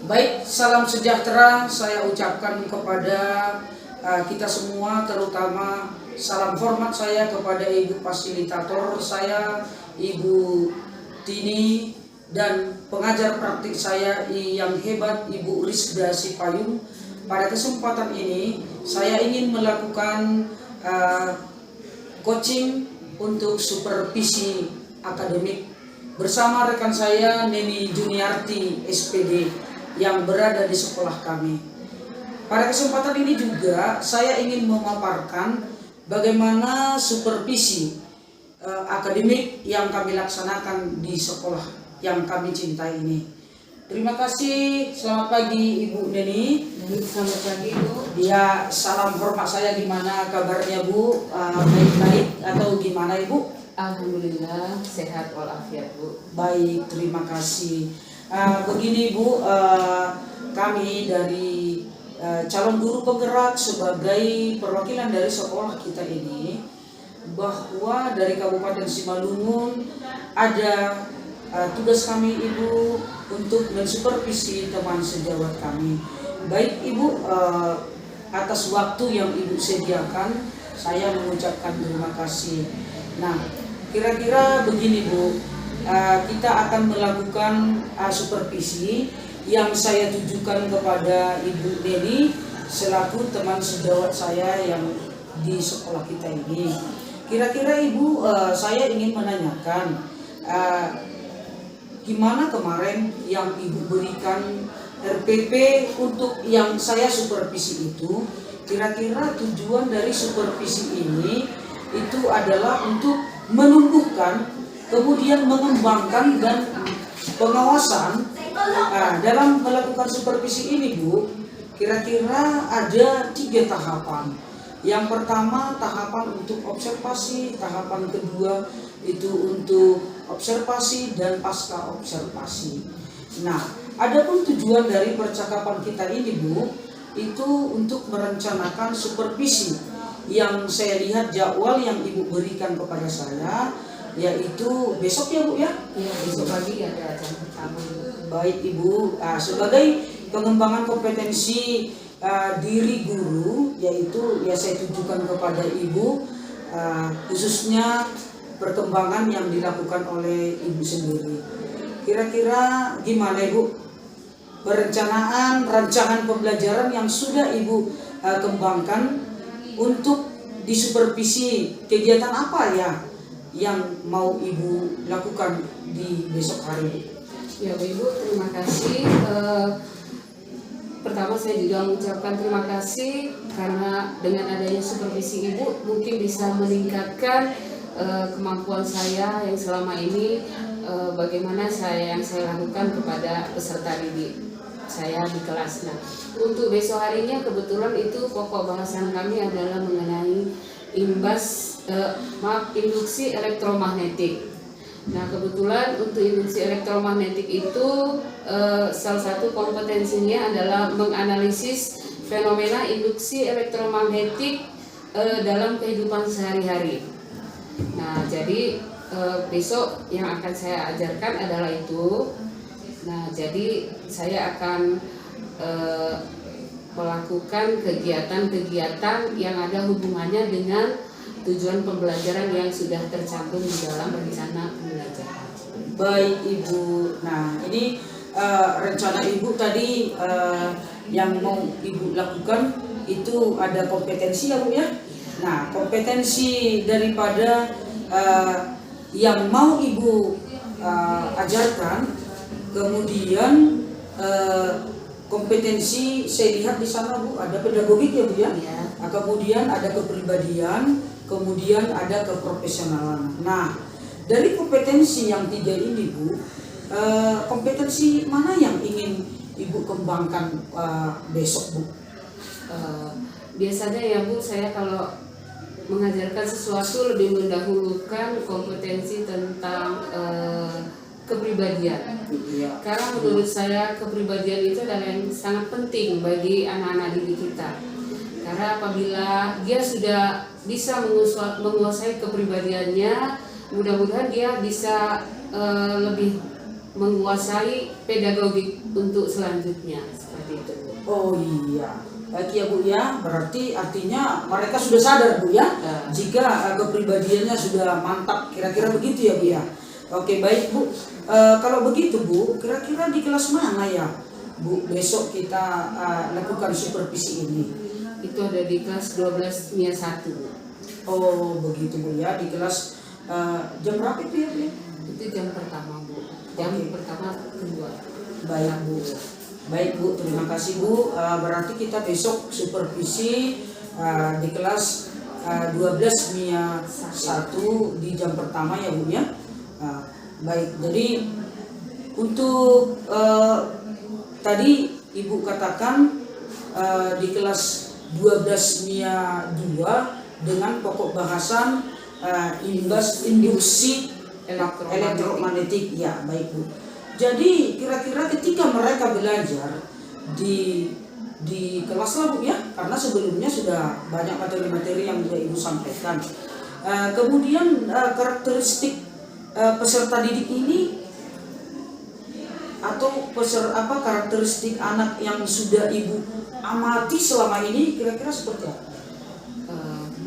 Baik, salam sejahtera saya ucapkan kepada kita semua, terutama salam hormat saya kepada Ibu Fasilitator saya, Ibu Tini, dan pengajar praktik saya yang hebat, Ibu Rizda Sipayung. Pada kesempatan ini, saya ingin melakukan coaching untuk supervisi akademik bersama rekan saya Neni Juniarti SPD yang berada di sekolah kami. Pada kesempatan ini juga saya ingin memaparkan bagaimana supervisi akademik yang kami laksanakan di sekolah yang kami cintai ini. Terima kasih. Selamat pagi Ibu Neni. Selamat pagi Bu. Ya, salam hormat saya, gimana kabarnya Bu? Baik-baik atau gimana Ibu? Alhamdulillah sehat walafiat Bu. Baik, terima kasih. Begini Bu, kami dari calon guru penggerak sebagai perwakilan dari sekolah kita ini, bahwa dari Kabupaten Simalungun ada tugas kami Ibu untuk mensupervisi teman sejawat kami. Baik Ibu, atas waktu yang Ibu sediakan, saya mengucapkan terima kasih. Nah, kira-kira begini Bu, kita akan melakukan supervisi yang saya tujukan kepada Ibu Neni selaku teman sejawat saya yang di sekolah kita ini. Kira-kira Ibu, saya ingin menanyakan gimana kemarin yang Ibu berikan RPP untuk yang saya supervisi itu. Kira-kira tujuan dari supervisi ini itu adalah untuk menumbuhkan, kemudian mengembangkan dan pengawasan. Dalam melakukan supervisi ini Bu, kira-kira ada 3 tahapan. Yang pertama tahapan untuk observasi, tahapan kedua itu untuk observasi dan pasca observasi. Nah, adapun tujuan dari percakapan kita ini Bu, itu untuk merencanakan supervisi yang saya lihat jadwal yang Ibu berikan kepada saya, yaitu besok ya Bu ya? Iya, besok pagi ada acara pertama. Baik Ibu, sebagai pengembangan kompetensi diri guru, yaitu ya saya tujukan kepada Ibu, khususnya perkembangan yang dilakukan oleh Ibu sendiri. Kira-kira gimana Ibu? Rancangan pembelajaran yang sudah Ibu kembangkan untuk disupervisi, kegiatan apa ya yang mau Ibu lakukan di besok hari? Ya Bu Ibu, terima kasih. Pertama saya juga mengucapkan terima kasih karena dengan adanya supervisi Ibu mungkin bisa meningkatkan kemampuan saya yang selama ini, bagaimana yang saya lakukan kepada peserta didik saya di kelas. Nah, untuk besok harinya kebetulan itu pokok bahasan kami adalah mengenai induksi elektromagnetik. Nah, kebetulan untuk induksi elektromagnetik itu salah satu kompetensinya adalah menganalisis fenomena induksi elektromagnetik dalam kehidupan sehari-hari. Nah, jadi besok yang akan saya ajarkan adalah itu. Nah, jadi saya akan melakukan kegiatan-kegiatan yang ada hubungannya dengan tujuan pembelajaran yang sudah tercantum di dalam rencana pembelajaran. Baik Ibu, nah ini rencana Ibu tadi yang mau Ibu lakukan itu ada kompetensi ya Bu ya. Nah, kompetensi daripada yang mau Ibu ajarkan, kemudian kompetensi saya lihat di sana Bu, ada pedagogik ya Bu ya. Kemudian ada kepribadian, kemudian ada keprofesionalan. Nah, dari kompetensi yang 3 ini Bu, kompetensi mana yang ingin Ibu kembangkan besok Bu? Biasanya ya Bu, saya kalau mengajarkan sesuatu lebih mendahulukan kompetensi tentang kepribadian. Karena menurut saya kepribadian itu adalah yang sangat penting bagi anak-anak didik kita. Karena apabila dia sudah bisa menguasai kepribadiannya, mudah-mudahan dia bisa lebih menguasai pedagogik untuk selanjutnya seperti itu, Bu. Oh iya, baik ya Bu ya, berarti artinya mereka sudah sadar Bu ya, jika kepribadiannya sudah mantap, kira-kira begitu ya Bu ya. Oke baik Bu. Kalau begitu Bu, kira-kira di kelas mana ya Bu besok kita lakukan supervisi ini? Itu ada di kelas 12 MIA 1, Bu. Oh begitu Bu ya, di kelas jam berapa itu ya Bu ya? Itu jam pertama, Bu. Jam pertama kedua. Baik Bu. Baik Bu, terima kasih Bu. Berarti kita besok supervisi di kelas 12 MIA 1 di jam pertama ya Bu ya. Baik, jadi untuk tadi Ibu katakan di kelas 12 MIA 2 dengan pokok bahasan induksi elektromagnetik. Ya, baik Bu. Jadi kira-kira ketika mereka belajar di kelas lah Bu ya, karena sebelumnya sudah banyak materi-materi yang sudah Ibu sampaikan. Kemudian karakteristik peserta didik ini atau karakteristik anak yang sudah Ibu amati selama ini kira-kira seperti apa?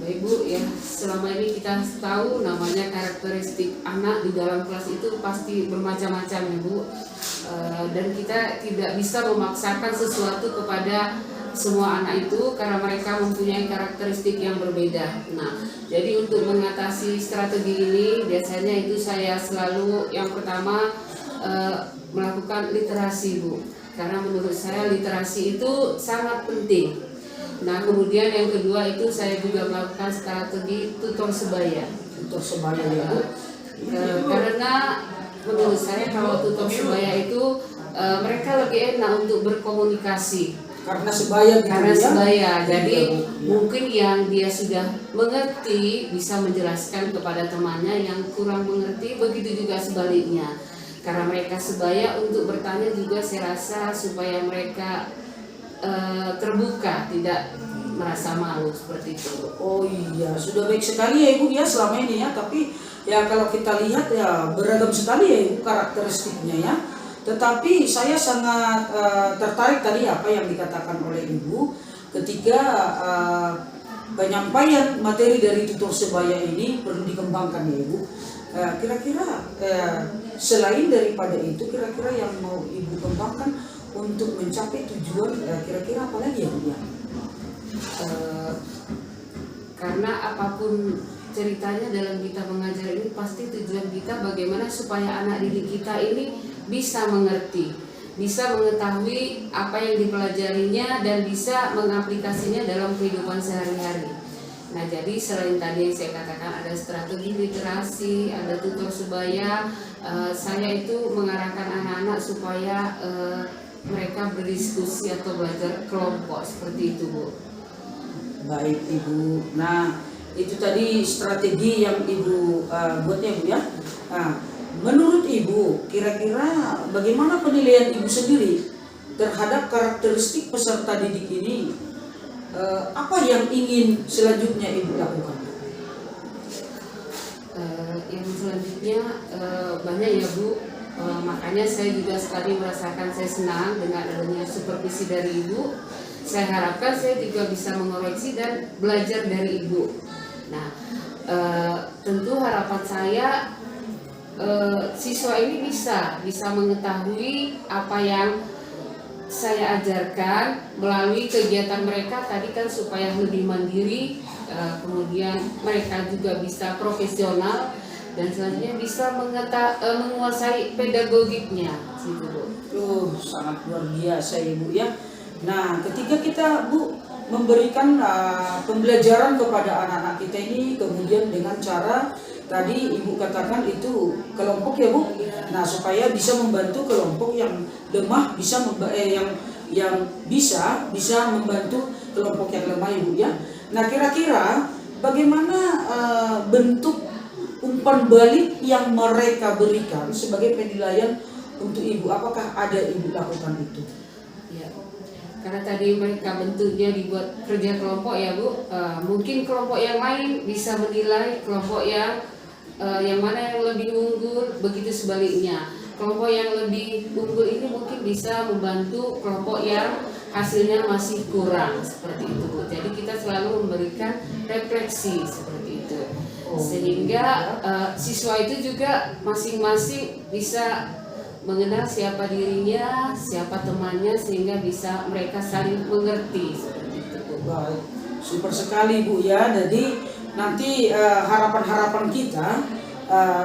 Baik Bu ya, selama ini kita tahu namanya karakteristik anak di dalam kelas itu pasti bermacam-macam ya Bu, dan kita tidak bisa memaksakan sesuatu kepada semua anak itu karena mereka mempunyai karakteristik yang berbeda. Nah, jadi untuk mengatasi strategi ini biasanya itu saya selalu yang pertama melakukan literasi Bu, karena menurut saya literasi itu sangat penting. Nah, kemudian yang kedua itu saya juga melakukan strategi tutor sebaya. Tutor sebaya ya Bu. Karena menurut saya kalau tutor sebaya itu mereka lebih enak untuk berkomunikasi. Karena sebaya gitu Karena ya? sebaya, jadi Ya. mungkin yang dia sudah mengerti bisa menjelaskan kepada temannya yang kurang mengerti, begitu juga sebaliknya. Karena mereka sebaya untuk bertanya juga saya rasa supaya mereka terbuka, tidak merasa malu seperti itu. Oh iya, sudah baik sekali ya Ibu ya selama ini ya. Tapi ya kalau kita lihat ya beragam sekali ya Ibu karakteristiknya ya. Tetapi saya sangat tertarik tadi apa yang dikatakan oleh Ibu ketika penyampaian materi dari tutor sebaya ini perlu dikembangkan ya Ibu. Kira-kira selain daripada itu kira-kira yang mau Ibu kembangkan untuk mencapai tujuan kira-kira apa lagi ya Bu ya? Karena apapun ceritanya dalam kita mengajar ini pasti tujuan kita bagaimana supaya anak didik kita ini bisa mengerti, bisa mengetahui apa yang dipelajarinya dan bisa mengaplikasinya dalam kehidupan sehari-hari. Nah, jadi selain tadi yang saya katakan ada strategi literasi, ada tutor sebaya, saya itu mengarahkan anak-anak supaya mereka berdiskusi atau belajar kelompok seperti itu Bu. Baik Ibu. Nah, itu tadi strategi yang Ibu buatnya Bu ya. Nah, menurut Ibu kira-kira bagaimana penilaian Ibu sendiri terhadap karakteristik peserta didik ini? Apa yang ingin selanjutnya Ibu lakukan? Yang selanjutnya banyak ya Bu. Makanya saya juga sekali merasakan saya senang dengan adanya supervisi dari Ibu. Saya harapkan saya juga bisa mengoreksi dan belajar dari Ibu. Nah, tentu harapan saya siswa ini bisa mengetahui apa yang saya ajarkan melalui kegiatan mereka tadi kan supaya lebih mandiri, kemudian mereka juga bisa profesional dan selanjutnya bisa menguasai pedagogiknya gitu Bu. Sangat luar biasa Ibu ya. Nah, ketika kita Bu memberikan pembelajaran kepada anak-anak kita ini kemudian dengan cara tadi Ibu katakan itu kelompok ya Bu. Nah, supaya bisa membantu kelompok yang lemah bisa yang bisa membantu kelompok yang lemah Ibu ya. Nah, kira-kira bagaimana bentuk umpan balik yang mereka berikan sebagai penilaian untuk Ibu? Apakah ada Ibu lakukan itu? Ya, karena tadi mereka bentuknya dibuat kerja kelompok ya Bu, mungkin kelompok yang lain bisa menilai kelompok yang mana yang lebih unggul, begitu sebaliknya. kelompok yang lebih unggul ini mungkin bisa membantu kelompok yang hasilnya masih kurang seperti itu, Bu. Jadi kita selalu memberikan refleksi seperti itu, sehingga siswa itu juga masing-masing bisa mengenal siapa dirinya, siapa temannya, sehingga bisa mereka saling mengerti seperti itu, Bu. Baik, super sekali Bu ya. Jadi nanti harapan-harapan kita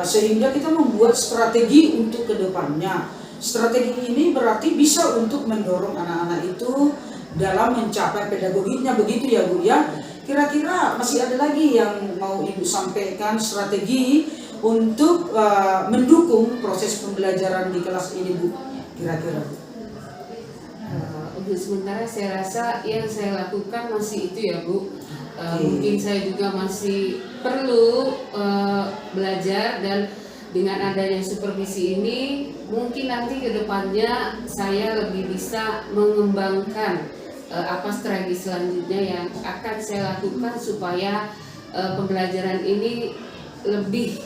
sehingga kita membuat strategi untuk kedepannya. Strategi ini berarti bisa untuk mendorong anak-anak itu dalam mencapai pedagoginya, begitu ya Bu ya. Kira-kira masih ada lagi yang mau Ibu sampaikan strategi untuk mendukung proses pembelajaran di kelas ini Bu, kira-kira? Untuk sementara saya rasa yang saya lakukan masih itu ya Bu. Mungkin saya juga masih perlu belajar, dan dengan adanya supervisi ini mungkin nanti ke depannya saya lebih bisa mengembangkan apa strategi selanjutnya yang akan saya lakukan supaya pembelajaran ini lebih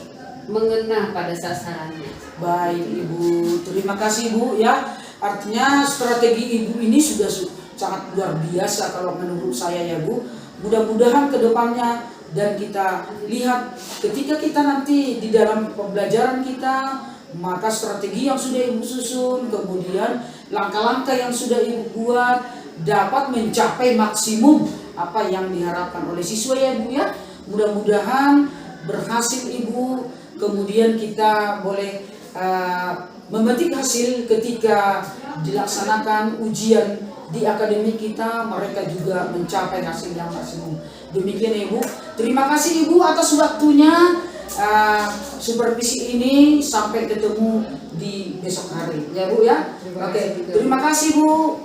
mengena pada sasarannya. Baik Ibu, terima kasih Bu ya. Artinya strategi Ibu ini sudah sangat luar biasa kalau menurut saya ya Bu. Mudah-mudahan ke depannya, dan kita lihat ketika kita nanti di dalam pembelajaran kita, maka strategi yang sudah Ibu susun, kemudian langkah-langkah yang sudah Ibu buat dapat mencapai maksimum apa yang diharapkan oleh siswa ya Bu ya. Mudah-mudahan berhasil Ibu, kemudian kita boleh memetik hasil ketika dilaksanakan ujian di akademik kita, mereka juga mencapai hasil yang maksimum. Demikian Ibu. Terima kasih Ibu atas waktunya. Supervisi ini sampai ketemu di besok hari ya Bu ya. Oke, terima kasih Bu.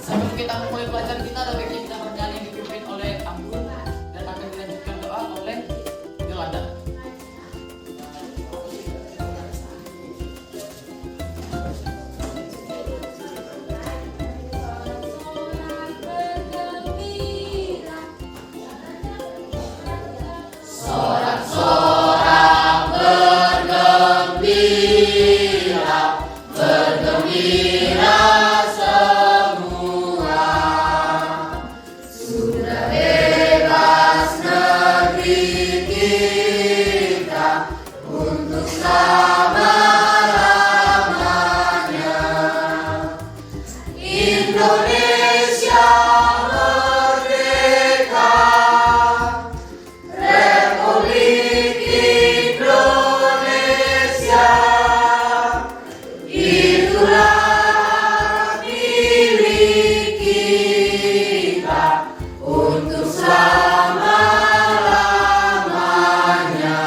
Sebelum kita memulai pelajaran kita, ada baiknya kita bernyanyi yang dipimpin oleh Anggun dan akan dilanjutkan doa oleh Yolanda. Sorak-sorak bergembira, bergembira semua. Sudah bebas negeri kita untuk selama-lamanya. Indonesia merdeka, Republik Indonesia, itulah milik kita untuk selama-lamanya.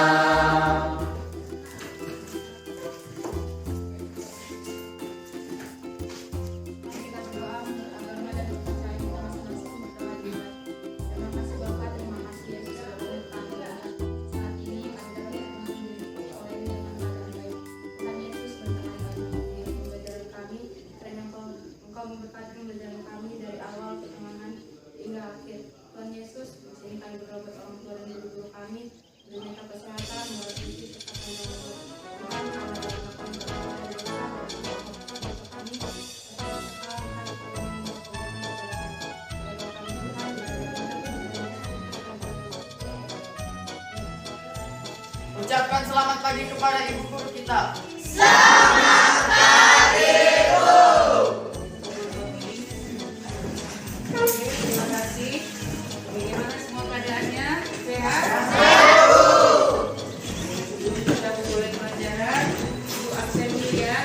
Kita berdoa menurut agama dan kepercayaan kita masing-masing berkewajiban. Terima kasih Bapak, terima kasih Yesus sudah menyertai kami. Saat ini kami dapat menunjuki oleh dengan keadaan baik. Tuhan Yesus berkenan kami di pembelajaran kami, dan Engkau memberkati pembelajaran kami dari awal, pertengahan hingga akhir. Tuhan Yesus, sini kami berdoa buat orang tua dan guru-guru kami, beri mereka kesehatan, motivasi, serta pandangan. Tuhan, kami berdoa dan dosa kami. Ucapkan selamat pagi kepada ibu guru kita. Terima kasih. Bagaimana semua keadaannya? Sehat? Kita mulai pelajaran. Ibu absen dulu ya.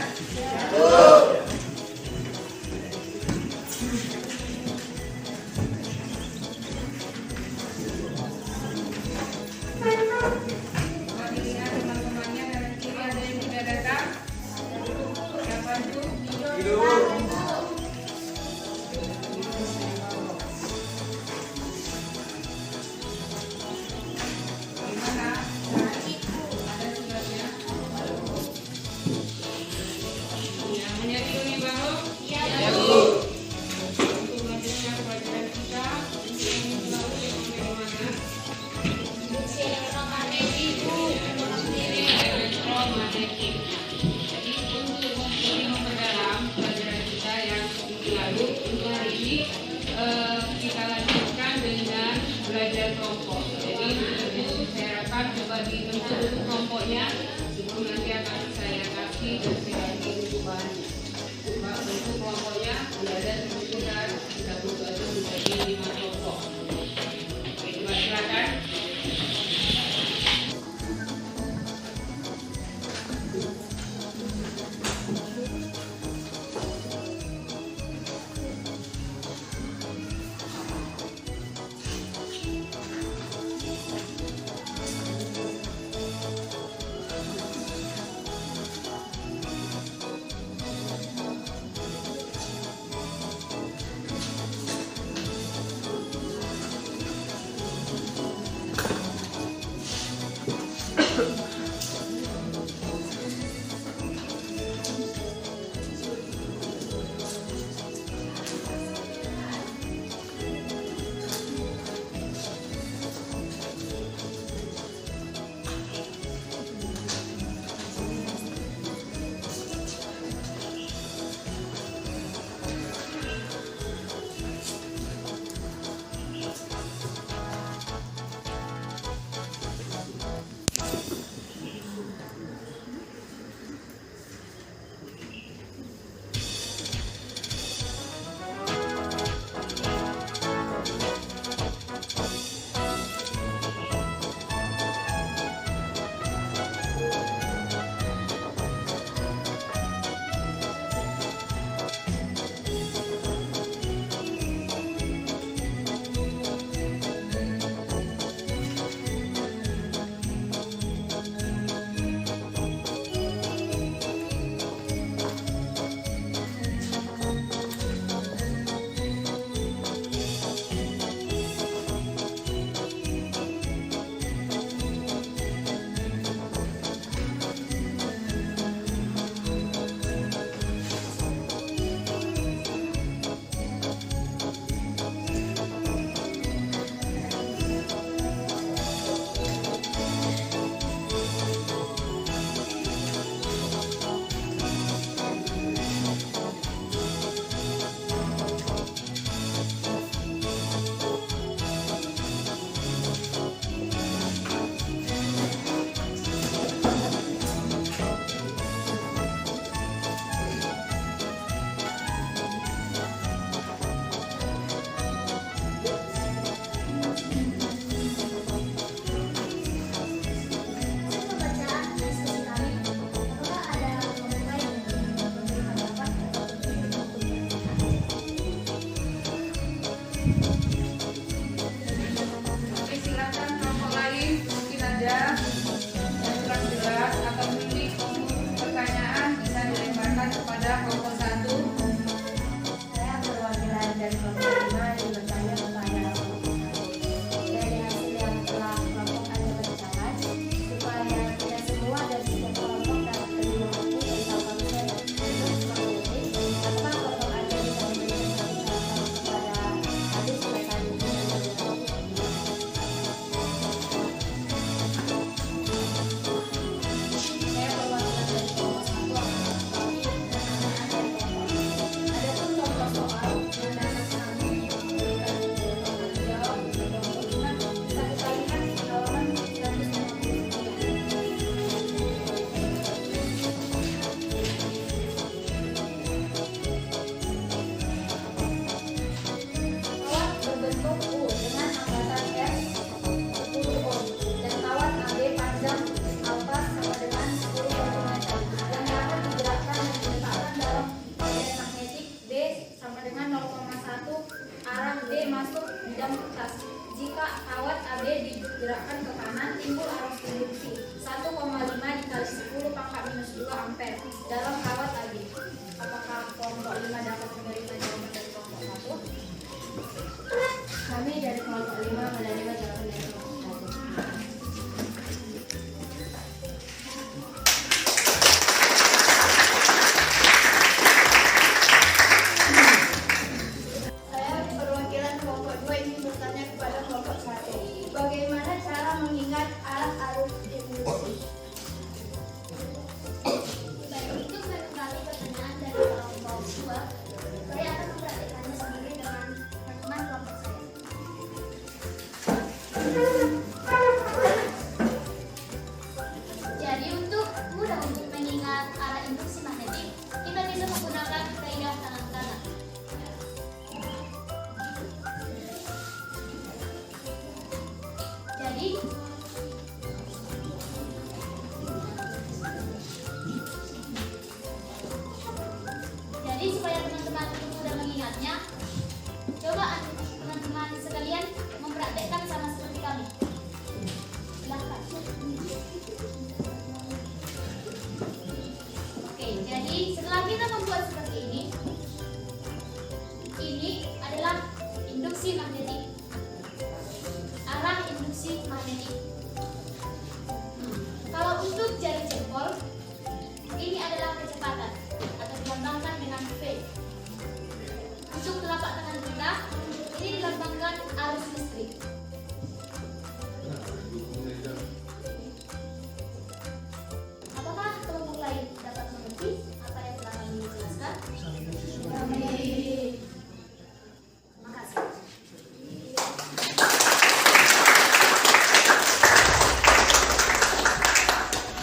Kita lanjutkan dengan belajar kelompok. Jadi saya harapkan coba dibentuk kelompoknya, itu nanti akan saya kasih dan saya kasih bahannya. Coba bentuk kelompoknya, belajar tentukan kita butuh itu menjadi 5 kelompok. Oke, coba silakan. digerakkan ke kanan, timbul arus induksi 1,5 dikali 10 pangkat minus 2 ampere dalam kawat AB. Jadi supaya teman-teman mudah mengingatnya, coba teman-teman sekalian mempraktekkan sama seperti kami. Silahkan. Oke, jadi setelah kita membuat seperti ini adalah induksi magnetik. Arah induksi magnetik. Kalau untuk jari jempol, ini adalah kecepatan atau dilambangkan dengan V. Untuk telapak tangan kita, ini dilambangkan arus listrik. Apakah kelompok lain dapat mengerti apa yang telah kami jelaskan? Makasih.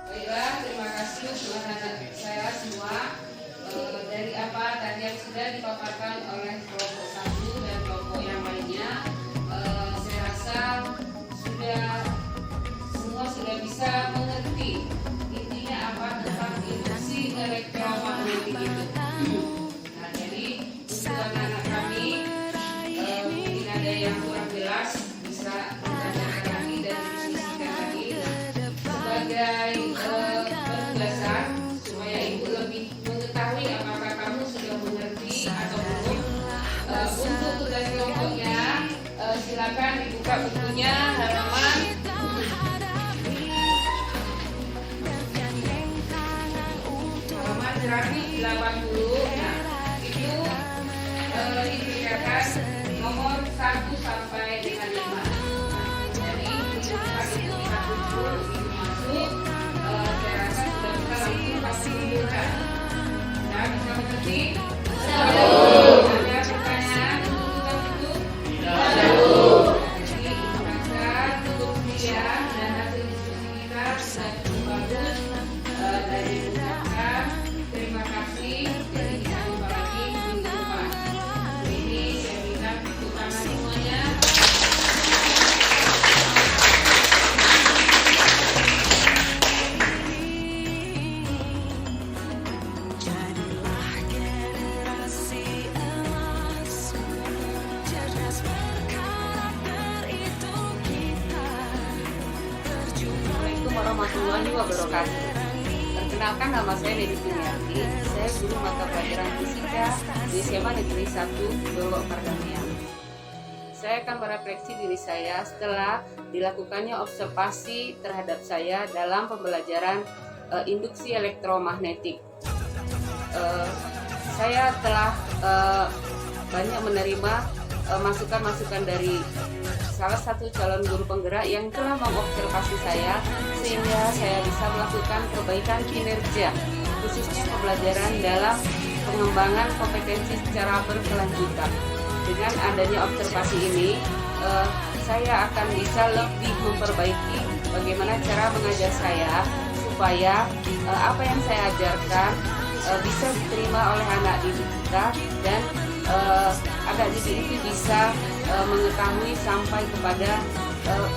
Baiklah, terima kasih untuk anak-anak saya semua. Dari apa tadi yang sudah dipaparkan oleh kelompok 1 dan kelompok yang lainnya, saya rasa semua sudah bisa mengerti intinya apa tentang induksi elektromagnetik itu. Nah, jadi untuk anak-anak kami, mungkin ada yang kurang jelas, bisa ditanyakan lagi dan diskusikan lagi sebagai penugasan supaya ibu lebih mengetahui apakah kamu sudah mengerti atau belum. Untuk tugas kelompoknya, silakan dibuka bukunya halaman terakhir 80. Nah, itu diberikan nomor 1 sampai dengan 5. Jadi itu satu buku itu masuk. Saya rasa sudah bisa langsung kamu kumpulkan. Nah, bisa mengerti? Ada pertanyaan untuk tugas itu? Jadi itu saja cukup sekian dan hasil diskusi kita sudah cukup bagus. Dari ucapkan terima kasih. Jadi kita jumpa lagi minggu depan. Ini saya berikan tepuk tangan semuanya. Assalamualaikum warahmatullahi wabarakatuh. Perkenalkan, nama saya Dedi Sumiarti. Saya guru mata pelajaran fisika di SMA Negeri 1 Bogor Pardamaian. Saya akan merefleksi diri saya setelah dilakukannya observasi terhadap saya dalam pembelajaran induksi elektromagnetik. Saya telah banyak menerima masukan-masukan dari salah satu calon guru penggerak yang telah mengobservasi saya sehingga saya bisa melakukan perbaikan kinerja, khususnya pembelajaran dalam pengembangan kompetensi secara berkelanjutan. Dengan adanya observasi ini, saya akan bisa lebih memperbaiki bagaimana cara mengajar saya supaya apa yang saya ajarkan bisa diterima oleh anak didik kita dan anak didik itu bisa mengetahui sampai kepada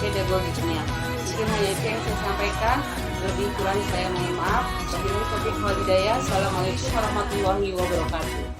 pedagogiknya. Mungkin hanya itu yang saya sampaikan. Lebih kurang saya mohon maaf. Wabillahi taufiq wal hidayah. Assalamualaikum warahmatullahi wabarakatuh.